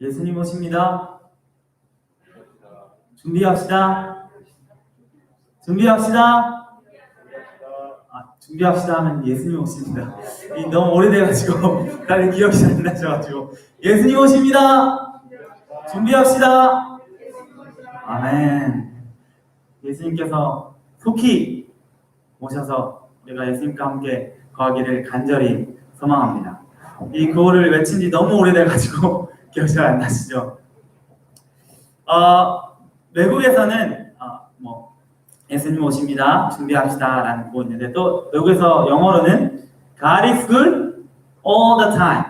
예수님 오십니다. 준비합시다. 준비합시다. 준비합시다 하면 예수님 오십니다. 너무 오래돼가지고 다들 기억이 잘 안 나셔가지고 예수님 오십니다. 준비합시다. 아멘. 예수님께서 속히 오셔서 우리가 예수님과 함께 거하기를 간절히 소망합니다. 이 구호를 외친 지 너무 오래돼가지고 기억이 잘 안 나시죠? 외국에서는 예수님 오십니다. 준비합시다 라는 구호 있는데, 또 외국에서 영어로는 God is good all the time.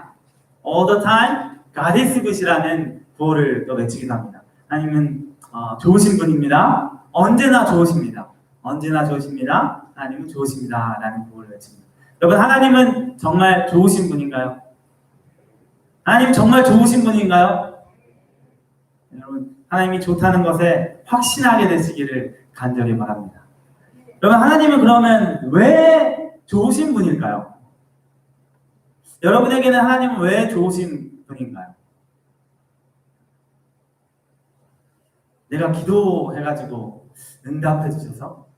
all the time God is good 이라는 구호를 또 외치기도 합니다. 하나님은 좋으신 분입니다. 언제나 좋으십니다. 언제나 좋으십니다. 하나님은 좋으십니다 라는 구호를 외칩니다. 여러분, 하나님은 정말 좋으신 분인가요? 하나님 정말 좋으신 분인가요? 여러분, 하나님이 좋다는 것에 확신하게 되시기를 간절히 바랍니다. 여러분, 하나님은 그러면 왜 좋으신 분일까요? 여러분에게는 하나님은 왜 좋으신 분인가요? 내가 기도해가지고 응답해 주셔서,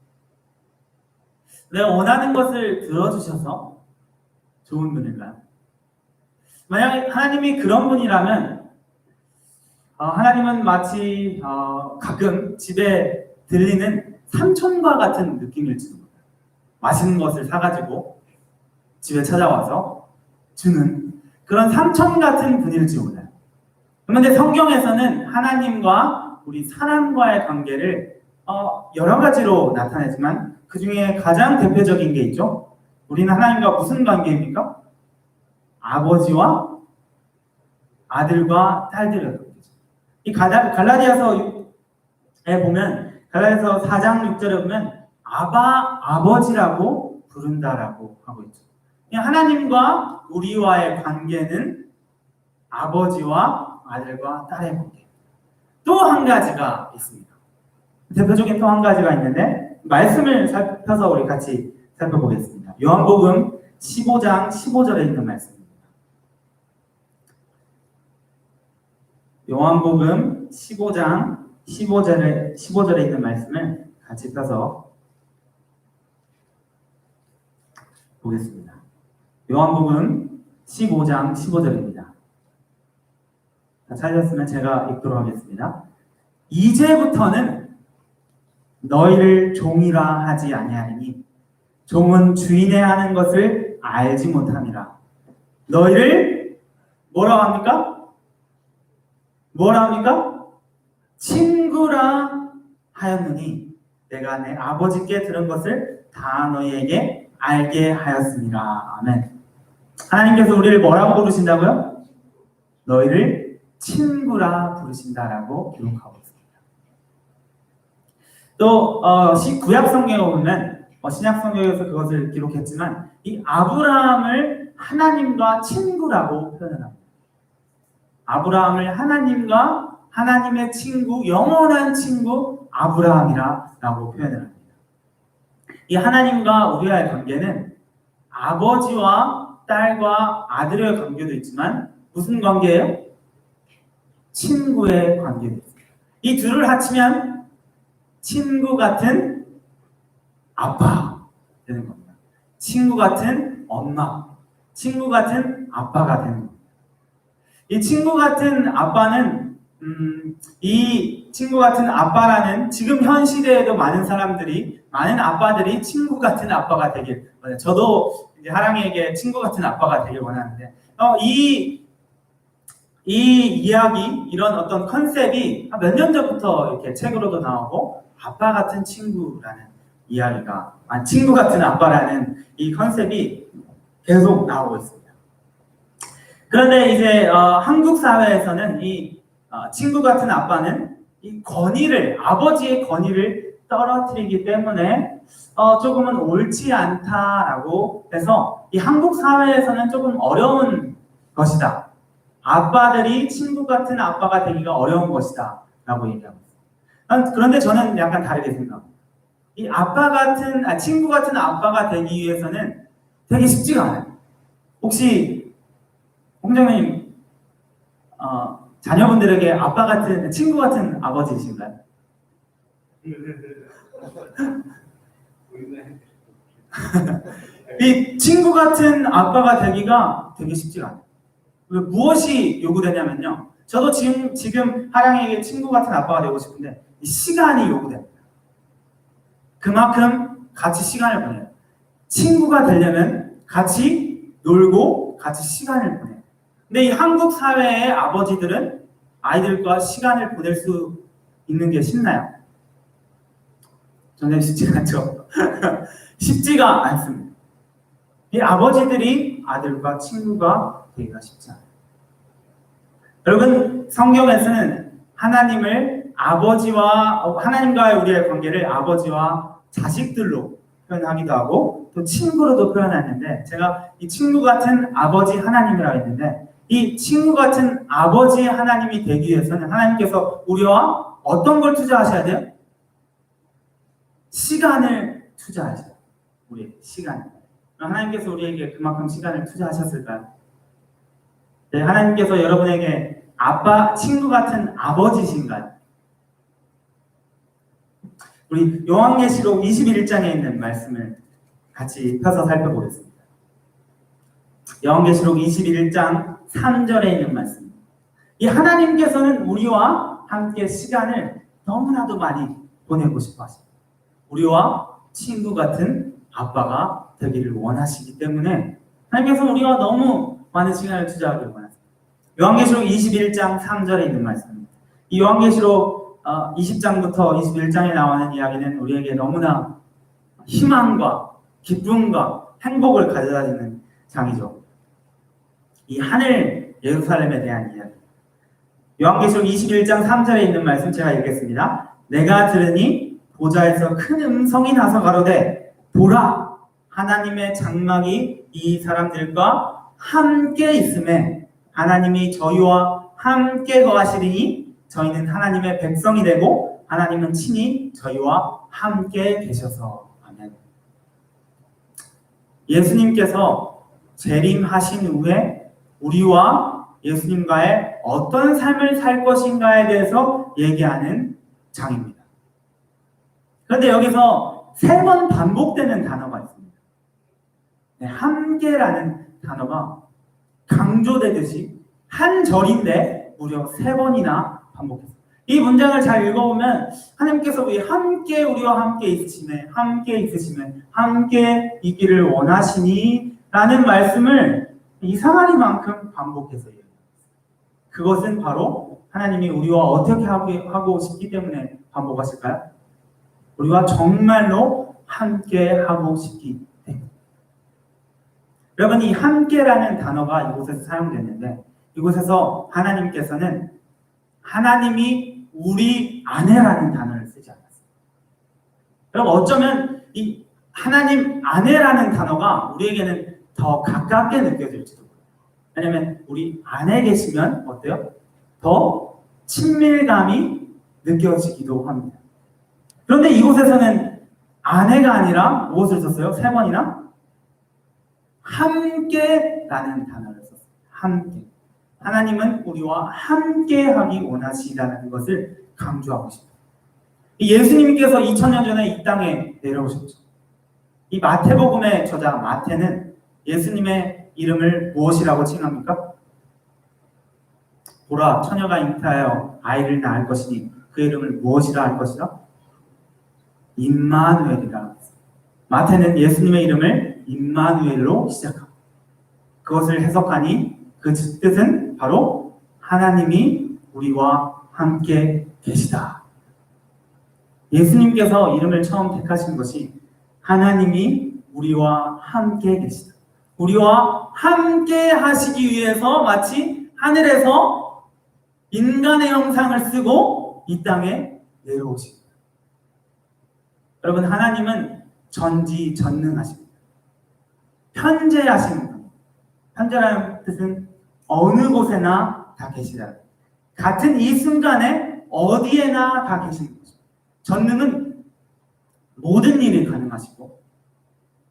내가 원하는 것을 들어주셔서 좋은 분일까요? 만약 하나님이 그런 분이라면 하나님은 마치 가끔 집에 들리는 삼촌과 같은 느낌일지도 몰라요. 맛있는 것을 사가지고 집에 찾아와서 주는 그런 삼촌 같은 분일지 몰라요. 그런데 성경에서는 하나님과 우리 사람과의 관계를 여러 가지로 나타내지만 그 중에 가장 대표적인 게 있죠. 우리는 하나님과 무슨 관계입니까? 아버지와 아들과 딸들의 관계죠. 이 갈라디아서에 보면, 갈라디아서 4장 6절에 보면 아버지라고 부른다라고 하고 있죠. 하나님과 우리와의 관계는 아버지와 아들과 딸의 관계. 또 한 가지가 있습니다. 대표적인 또 한 가지가 있는데, 말씀을 살펴서 우리 같이 살펴보겠습니다. 요한복음 15장 15절에 있는 말씀입니다. 요한복음 15장 15절에 있는 말씀을 같이 펴서 보겠습니다. 요한복음 15장 15절입니다. 찾으셨으면 제가 읽도록 하겠습니다. 이제부터는 너희를 종이라 하지 아니하리니 종은 주인의 하는 것을 알지 못함이라. 너희를 뭐라고 합니까? 뭐라 합니까? 친구라 하였느니 내가 내 아버지께 들은 것을 다 너희에게 알게 하였습니다. 아멘. 하나님께서 우리를 뭐라고 부르신다고요? 너희를 친구라 부르신다라고 기록하고 있습니다. 또 구약 성경에 보면 신약 성경에서 그것을 기록했지만 이 아브라함을 하나님과 친구라고 표현을 합니다. 아브라함을 하나님과 하나님의 친구, 영원한 친구 아브라함이라고 표현을 합니다. 이 하나님과 우리와의 관계는 아버지와 딸과 아들의 관계도 있지만 무슨 관계예요? 친구의 관계도 있습니다. 이 둘을 합치면 친구 같은 아빠 되는 겁니다. 친구 같은 엄마, 친구 같은 아빠가 되는 겁니다. 이 친구 같은 아빠는 이 친구 같은 아빠라는 지금 현 시대에도 많은 아빠들이 친구 같은 아빠가 되길 원해요. 저도 이제 하랑이에게 친구 같은 아빠가 되길 원하는데 이 이야기, 이런 어떤 컨셉이 몇 년 전부터 이렇게 책으로도 나오고 아빠 같은 친구라는 이야기가, 친구 같은 아빠라는 이 컨셉이 계속 나오고 있습니다. 그런데 이제 한국 사회에서는 이 친구 같은 아빠는 이 아버지의 권위를 떨어뜨리기 때문에 조금은 옳지 않다라고 해서 이 한국 사회에서는 조금 어려운 것이다. 아빠들이 친구 같은 아빠가 되기가 어려운 것이다 라고 얘기하고 있습니다. 그런데 저는 약간 다르게 생각합니다. 이 친구 같은 아빠가 되기 위해서는 되게 쉽지가 않아요. 혹시 홍장님 자녀분들에게 아빠 같은, 친구 같은 아버지이신가요? 이 친구 같은 아빠가 되기가 되게 쉽지가 않아요. 무엇이 요구되냐면요. 저도 지금 하랑이에게 친구 같은 아빠가 되고 싶은데 이 시간이 요구됩니다. 그만큼 같이 시간을 보내요. 친구가 되려면 같이 놀고 같이 시간을 보내요. 근데 이 한국 사회의 아버지들은 아이들과 시간을 보낼 수 있는 게 쉽나요? 전혀 쉽지가 않죠. 쉽지가 않습니다. 이 아버지들이 아들과 친구가 되기가 쉽지 않아요. 여러분, 성경에서는 하나님과의 우리의 관계를 아버지와 자식들로 표현하기도 하고 또 친구로도 표현하는데, 제가 이 친구 같은 아버지 하나님이라고 했는데, 이 친구 같은 아버지 하나님이 되기 위해서는 하나님께서 우리와 어떤 걸 투자하셔야 돼요? 시간을 투자하셔야 돼요. 우리의 시간. 하나님께서 우리에게 그만큼 시간을 투자하셨을까요? 네, 하나님께서 여러분에게 친구 같은 아버지신가요? 우리 요한계시록 21장에 있는 말씀을 같이 펴서 살펴보겠습니다. 요한계시록 21장 3절에 있는 말씀. 이 하나님께서는 우리와 함께 시간을 너무나도 많이 보내고 싶어 하십니다. 우리와 친구 같은 아빠가 되기를 원하시기 때문에 하나님께서 우리와 너무 많은 시간을 투자하기를 원하십니다. 요한계시록 21장 3절에 있는 말씀입니다. 이 요한계시록 20장부터 21장에 나오는 이야기는 우리에게 너무나 희망과 기쁨과 행복을 가져다주는 장이죠. 이 하늘 예루살렘에 대한 이야기. 요한계시록 21장 3절에 있는 말씀 제가 읽겠습니다. 내가 들으니 보좌에서 큰 음성이 나서 가로되 보라, 하나님의 장막이 이 사람들과 함께 있음에 하나님이 저희와 함께 거하시리니 저희는 하나님의 백성이 되고 하나님은 친히 저희와 함께 계셔서. 아멘. 예수님께서 재림하신 후에 우리와 예수님과의 어떤 삶을 살 것인가에 대해서 얘기하는 장입니다. 그런데 여기서 3번 반복되는 단어가 있습니다. 네, 함께라는 단어가 강조되듯이 한 절인데 무려 3번이나 반복했습니다. 이 문장을 잘 읽어보면 하나님께서 우리와 함께 있으시면 함께 있기를 원하시니 라는 말씀을 이상하리만큼 반복해서 얘기합니다. 그것은 바로 하나님이 우리와 어떻게 하고 싶기 때문에 반복하실까요? 우리와 정말로 함께 하고 싶기 때문에. 여러분, 이 함께라는 단어가 이곳에서 사용됐는데 이곳에서 하나님께서는 하나님이 우리 안에라는 단어를 쓰지 않았어요. 여러분, 어쩌면 이 하나님 안에라는 단어가 우리에게는 더 가깝게 느껴질지도 몰라요. 왜냐하면 우리 안에 계시면 어때요? 더 친밀감이 느껴지기도 합니다. 그런데 이곳에서는 안에가 아니라 무엇을 썼어요? 3번이나 함께라는 단어를 썼어요. 함께. 하나님은 우리와 함께하기 원하시다는 것을 강조하고 싶어요. 예수님께서 2000년 전에 이 땅에 내려오셨죠. 이 마태복음의 저자 마태는 예수님의 이름을 무엇이라고 칭합니까? 보라, 처녀가 잉태하여 아이를 낳을 것이니 그 이름을 무엇이라 할 것이라? 임마누엘이라. 마태는 예수님의 이름을 임마누엘로 시작합니다. 그것을 해석하니 그 뜻은 바로 하나님이 우리와 함께 계시다. 예수님께서 이름을 처음 택하신 것이 하나님이 우리와 함께 계시다. 우리와 함께 하시기 위해서 마치 하늘에서 인간의 형상을 쓰고 이 땅에 내려오십니다. 여러분, 하나님은 전지전능하십니다. 편재하시는 분. 편재라는 뜻은 어느 곳에나 다 계시다. 같은 이 순간에 어디에나 다 계시는 거죠. 전능은 모든 일이 가능하시고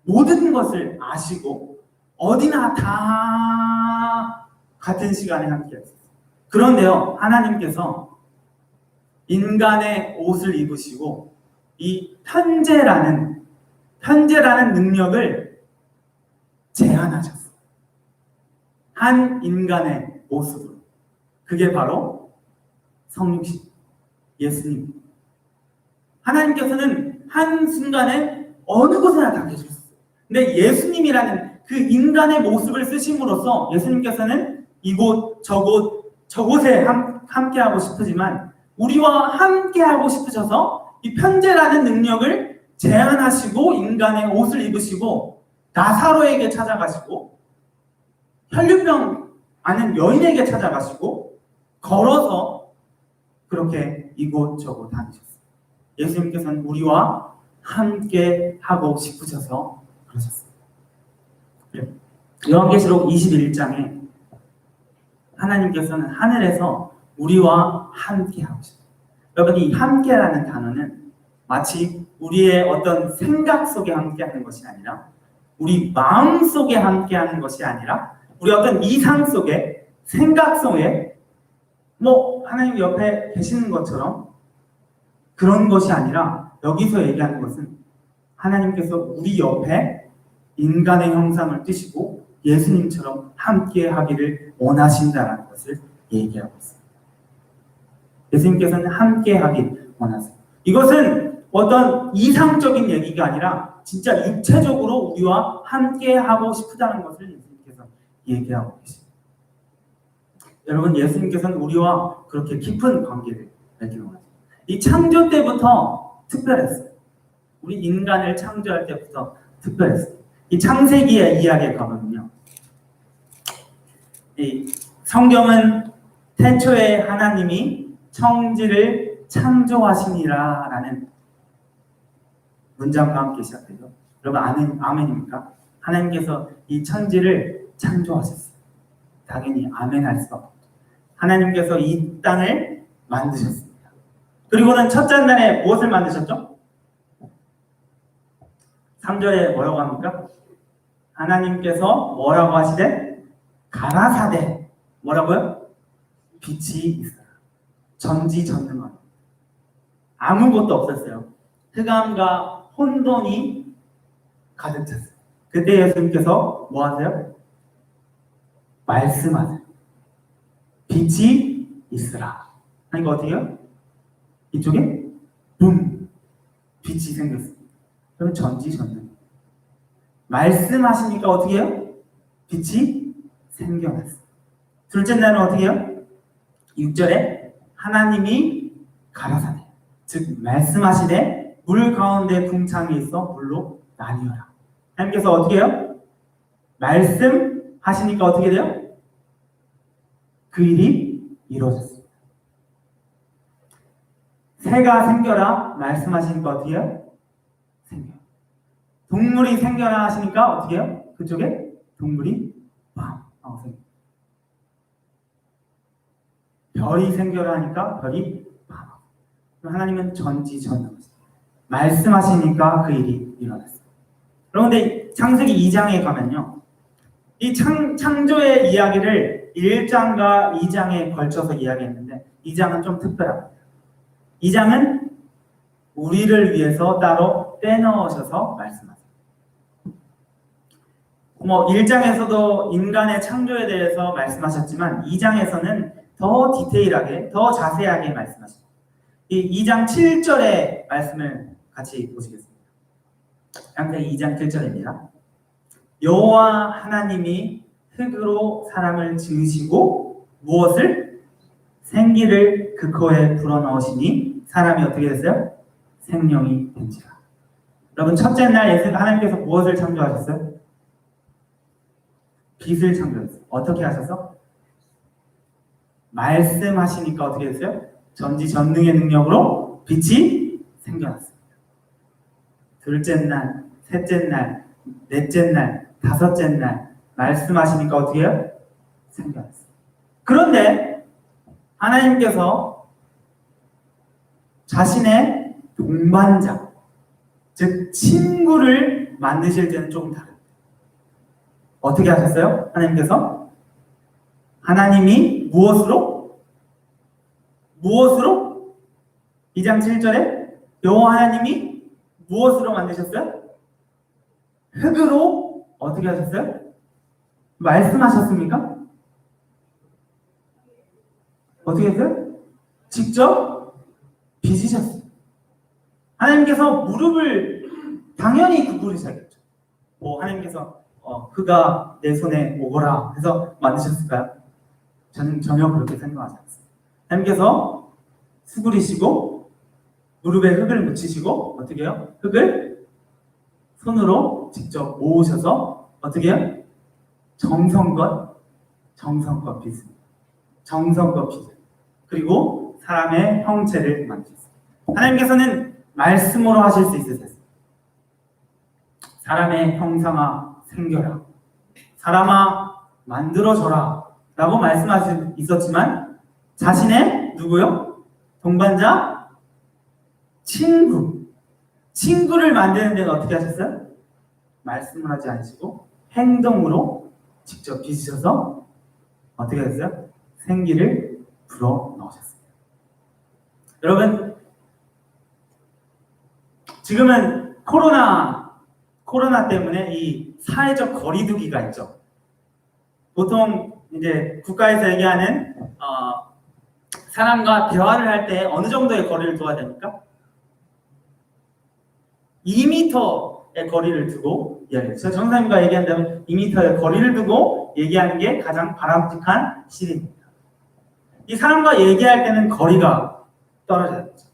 모든 것을 아시고 어디나 다 같은 시간에 함께 하세요. 그런데요, 하나님께서 인간의 옷을 입으시고 이 편재라는 능력을 제한하셨어요. 한 인간의 모습으로. 그게 바로 성육신, 예수님. 하나님께서는 한순간에 어느 곳에나 다 계셨어요. 근데 예수님이라는 그 인간의 모습을 쓰심으로써 예수님께서는 이곳, 저곳에 함께하고 싶으지만 우리와 함께하고 싶으셔서 이 편재라는 능력을 제한하시고 인간의 옷을 입으시고 나사로에게 찾아가시고 혈류병 앓는 여인에게 찾아가시고 걸어서 그렇게 이곳저곳 다니셨어요. 예수님께서는 우리와 함께 하고 싶으셔서 그러셨어요. 요한계시록 21장에 하나님께서는 하늘에서 우리와 함께 하고 싶어요. 여러분, 이 함께라는 단어는 마치 우리의 어떤 생각 속에 함께하는 것이 아니라 우리 마음 속에 함께하는 것이 아니라 우리 어떤 이상 속에 생각 속에 하나님 옆에 계시는 것처럼 그런 것이 아니라 여기서 얘기하는 것은 하나님께서 우리 옆에 인간의 형상을 띠시고 예수님처럼 함께 하기를 원하신다는 것을 얘기하고 있습니다. 예수님께서는 함께 하길 원하세요. 이것은 어떤 이상적인 얘기가 아니라 진짜 육체적으로 우리와 함께 하고 싶다는 것을 예수님께서 얘기하고 계십니다. 여러분, 예수님께서는 우리와 그렇게 깊은 관계를 맺기를 원하십니다. 이 창조 때부터 특별했어요. 우리 인간을 창조할 때부터 특별했어요. 이 창세기의 이야기에 가면요, 이 성경은 태초에 하나님이 천지를 창조하시니라 라는 문장과 함께 시작해요. 여러분, 아멘입니까? 하나님께서 이 천지를 창조하셨어요. 당연히 아멘 할 수가 없죠. 하나님께서 이 땅을 만드셨습니다. 그리고는 첫째 날에 무엇을 만드셨죠? 3절에 뭐라고 합니까? 하나님께서 뭐라고 하시되? 가라사대. 뭐라고요? 빛이 있어요. 전지전능한. 아무것도 없었어요. 흑암과 혼돈이 가득 찼어요. 그때 예수님께서 뭐 하세요? 말씀하세요. 빛이 있으라. 그러니까 어떻게 해요? 이쪽에 붐! 빛이 생겼어요. 그럼 전지전능. 말씀하시니까 어떻게 해요? 빛이 생겨났어요. 둘째 날은 어떻게 해요? 6절에 하나님이 가라사대. 즉 말씀하시되 물 가운데 궁창이 있어 물로 나뉘어라. 하나님께서 어떻게 해요? 말씀하시니까 어떻게 돼요? 그 일이 이루어졌습니다. 새가 생겨라 말씀하시니까 어떻게 해요? 생겨요. 동물이 생겨라 하시니까 어떻게 해요? 그쪽에 동물이 생겨요. 별이 생겨라 하니까 별이 하나님은 전지전능하십니다. 말씀하시니까 그 일이 일어났어요. 그런데 창세기 2장에 가면요, 이 창조의 이야기를 1장과 2장에 걸쳐서 이야기했는데 2장은 좀 특별합니다. 2장은 우리를 위해서 따로 빼넣으셔서 말씀하세요. 1장에서도 인간의 창조에 대해서 말씀하셨지만 2장에서는 더 디테일하게, 더 자세하게 말씀하십니다. 이 2장 7절의 말씀을 같이 보시겠습니다. 창세기 2장 7절입니다. 여호와 하나님이 흙으로 사람을 지으시고 무엇을? 생기를 그 코에 불어넣으시니 사람이 어떻게 됐어요? 생명이 된지라. 여러분, 첫째 날 하나님께서 무엇을 창조하셨어요? 빛을 창조했어요. 어떻게 하셔서? 말씀하시니까 어떻게 됐어요? 전지전능의 능력으로 빛이 생겨났습니다. 둘째 날, 셋째 날, 넷째 날, 다섯째 날 말씀하시니까 어떻게 해요? 생겨났어요. 그런데 하나님께서 자신의 동반자, 즉 친구를 만드실 때는 조금 다릅니다. 어떻게 하셨어요? 하나님께서? 하나님이 무엇으로? 무엇으로? 2장 7절에 여호와 하나님이 무엇으로 만드셨어요? 흙으로 어떻게 하셨어요? 말씀하셨습니까? 어떻게 했어요? 직접 빚으셨어요. 하나님께서 무릎을 당연히 구부리셔야겠죠. 뭐 하나님께서 그가 내 손에 오거라 해서 만드셨을까요? 저는 전혀 그렇게 생각하지 않습니다. 하나님께서 수그리시고 무릎에 흙을 묻히시고 어떻게 해요? 흙을 손으로 직접 모으셔서 어떻게 해요? 정성껏 빚습니다. 정성껏 빚어요. 그리고 사람의 형체를 만드셨어요. 하나님께서는 말씀으로 하실 수 있으세요. 사람의 형상아 생겨라. 사람아 만들어져라. 라고 말씀하실 있었지만 자신의 누구요? 동반자? 친구를 만드는 데는 어떻게 하셨어요? 말씀을 하지 않으시고 행동으로 직접 빚으셔서 어떻게 했어요? 생기를 불어 넣으셨습니다. 여러분, 지금은 코로나 때문에 이 사회적 거리두기가 있죠. 보통 이제 국가에서 얘기하는 사람과 대화를 할 때 어느 정도의 거리를 둬야 됩니까? 2m의 거리를 두고 이야기해요. 정사님과 얘기한다면 2m의 거리를 두고 얘기하는 게 가장 바람직한 시대입니다. 이 사람과 얘기할 때는 거리가 떨어져야 되죠.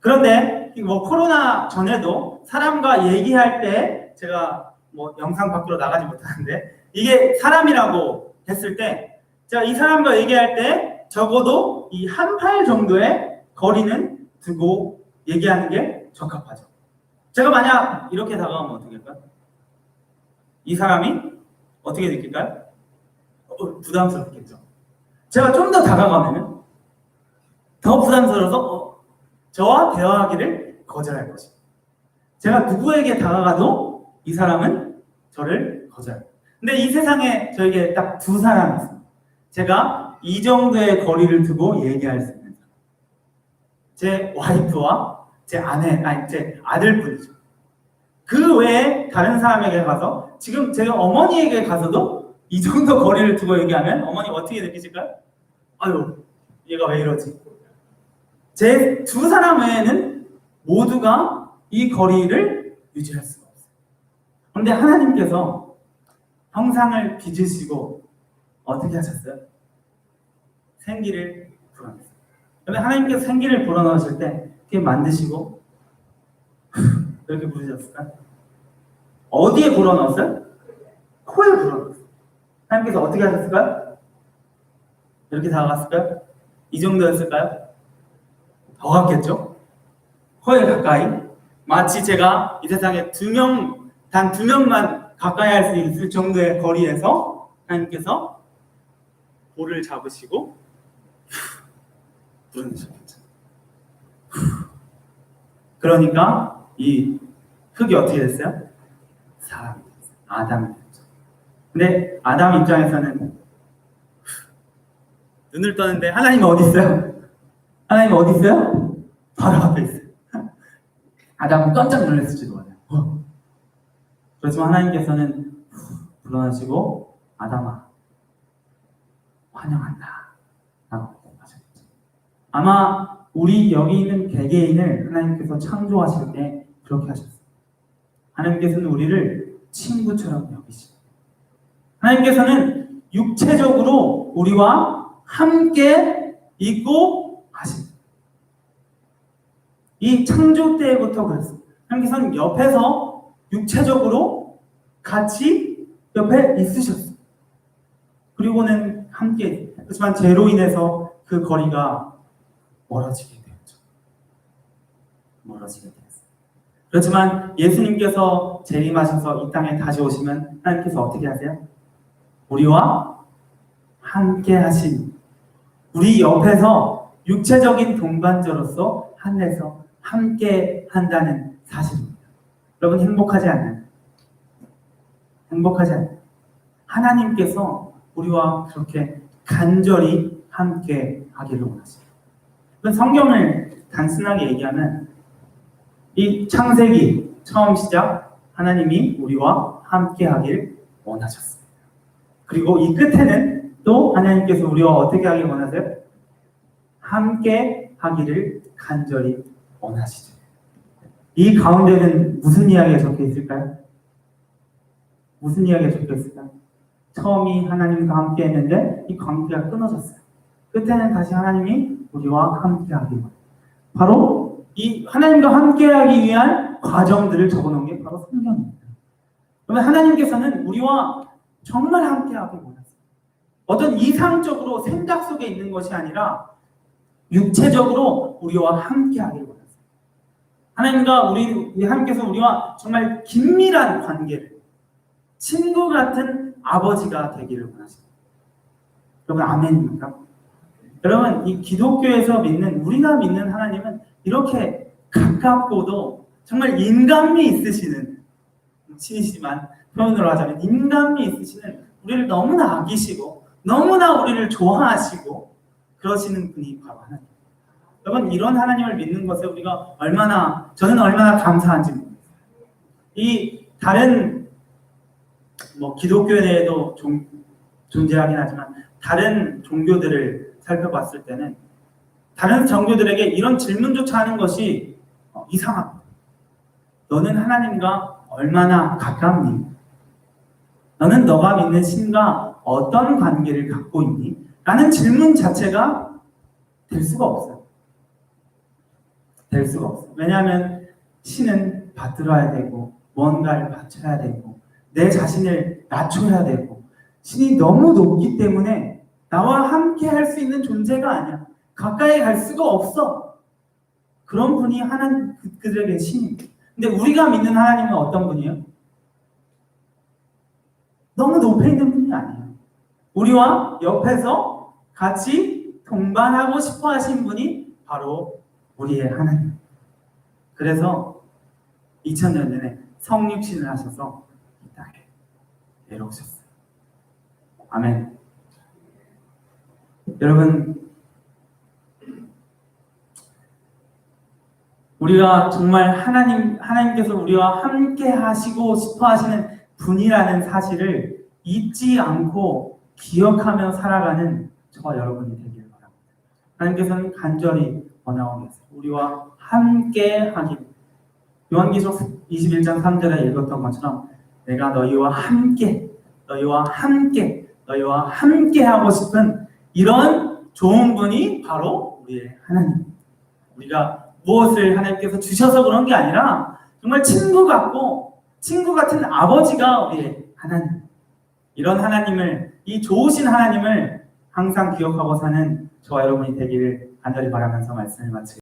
그런데 뭐 코로나 전에도 사람과 얘기할 때 제가 뭐 영상 밖으로 나가지 못하는데 이게 사람이라고 했을 때 제가 이 사람과 얘기할 때 적어도 이 한 팔 정도의 거리는 두고 얘기하는 게 적합하죠. 제가 만약 이렇게 다가오면 어떻게 할까요? 이 사람이 어떻게 느낄까요? 부담스럽겠죠. 제가 좀 더 다가가면 더 부담스러워서 저와 대화하기를 거절할 것입니다. 제가 누구에게 다가가도 이 사람은 저를 거절합니다. 근데 이 세상에 저에게 딱 두 사람이 있습니다. 제가 이 정도의 거리를 두고 얘기할 수 있는 사람. 제 와이프와 제 아들뿐이죠. 그 외에 다른 사람에게 가서 지금 제가 어머니에게 가서도 이 정도 거리를 두고 얘기하면 어머니 어떻게 느끼실까요? 아유, 얘가 왜 이러지? 제 두 사람 외에는 모두가 이 거리를 유지할 수가 없어요. 그런데 하나님께서 형상을 빚으시고 어떻게 하셨어요? 생기를 불어넣었어요. 그런데 하나님께서 생기를 불어넣으실 때 그게 만드시고 이렇게 부르셨을까요? 어디에 불어넣었어요? 코에 불어넣었어요. 하나님께서 어떻게 하셨을까요? 이렇게 다가갔을까요? 이 정도였을까요? 더 갔겠죠? 코에 가까이. 마치 제가 이 세상에 단 두 명만 가까이 할 수 있을 정도의 거리에서 하나님께서 볼을 잡으시고 불어넣으셨겠죠. 그러니까 이 흙이 어떻게 됐어요? 사람이 됐어요. 아담이 됐죠. 근데 아담 입장에서는 눈을 떠는데 하나님 어디 있어요? 하나님 어디 있어요? 바로 앞에 있어요. 아담은 깜짝 놀랐을지도 몰라요. 그렇지만 하나님께서는 불러내시고 아담아 환영한다 라고 하셨죠. 아마 우리 여기 있는 개개인을 하나님께서 창조하실 때 그렇게 하셨어요. 하나님께서는 우리를 친구처럼 여기시고 하나님께서는 육체적으로 우리와 함께 있고 하십니다. 이 창조 때부터 그랬어요. 하나님께서는 옆에서 육체적으로 같이 옆에 있으셨어요. 그리고는 함께. 그렇지만 죄로 인해서 그 거리가 멀어지게 되었죠. 멀어지게 되었어요. 그렇지만 예수님께서 재림하셔서 이 땅에 다시 오시면 하나님께서 어떻게 하세요? 우리와 함께 하신, 우리 옆에서 육체적인 동반자로서 하늘에서 함께 한다는 사실입니다. 여러분 행복하지 않나요? 행복하지 않나요? 하나님께서 우리와 그렇게 간절히 함께 하기를 원하십니다. 그 성경을 단순하게 얘기하면 이 창세기 처음 시작 하나님이 우리와 함께 하길 원하셨습니다. 그리고 이 끝에는 또 하나님께서 우리와 어떻게 하길 원하세요? 함께 하기를 간절히 원하시죠. 이 가운데는 무슨 이야기가 적혀 있을까요? 무슨 이야기가 적혀 있을까요? 처음이 하나님과 함께 했는데 이 관계가 끊어졌어요. 끝에는 다시 하나님이 우리와 함께 하길 원해요. 바로 이 하나님과 함께 하기 위한 과정들을 적어놓은 게 바로 성경입니다. 그러면 하나님께서는 우리와 정말 함께 하길 원하세요. 어떤 이상적으로 생각 속에 있는 것이 아니라 육체적으로 우리와 함께 하길 원하세요. 하나님과 하나님께서 우리와 정말 긴밀한 관계를, 친구 같은 아버지가 되기를 원하십니다. 여러분 아멘입니까? 여러분 이 기독교에서 믿는, 우리가 믿는 하나님은 이렇게 가깝고도 정말 인간미 있으시는 신이시지만, 표현으로 하자면 인간미 있으시는, 우리를 너무나 아끼시고 너무나 우리를 좋아하시고 그러시는 분이 바로 하나님. 여러분 이런 하나님을 믿는 것에 우리가 저는 얼마나 감사한지 모르겠어요. 이 다른 기독교 내에도 존재하긴 하지만 다른 종교들을 살펴봤을 때는 다른 종교들에게 이런 질문조차 하는 것이 이상합니다. 너는 하나님과 얼마나 가깝니? 너는 너가 믿는 신과 어떤 관계를 갖고 있니? 라는 질문 자체가 될 수가 없어요. 왜냐하면 신은 받들어야 되고 뭔가를 바쳐야 되고 내 자신을 낮춰야 되고 신이 너무 높기 때문에 나와 함께 할 수 있는 존재가 아니야. 가까이 갈 수가 없어. 그런 분이 그들에게 신입니다. 근데 우리가 믿는 하나님은 어떤 분이에요? 너무 높에 있는 분이 아니에요. 우리와 옆에서 같이 동반하고 싶어 하신 분이 바로 우리의 하나님. 그래서 2000년 전에 성육신을 하셔서 이 땅에 내려오셨어요. 아멘. 여러분, 우리가 정말 하나님께서 우리와 함께 하시고 싶어 하시는 분이라는 사실을 잊지 않고 기억하며 살아가는 저와 여러분이 되기를 바랍니다. 하나님께서는 간절히 원하고 계세요. 우리와 함께 하길. 요한계시록 21장 3절에 읽었던 것처럼 내가 너희와 함께 하고 싶은 이런 좋은 분이 바로 우리의 하나님. 우리가 무엇을 하나님께서 주셔서 그런 게 아니라 정말 친구 같은 아버지가 우리의 하나님. 이런 하나님을, 이 좋으신 하나님을 항상 기억하고 사는 저와 여러분이 되기를 간절히 바라면서 말씀을 마치겠습니다.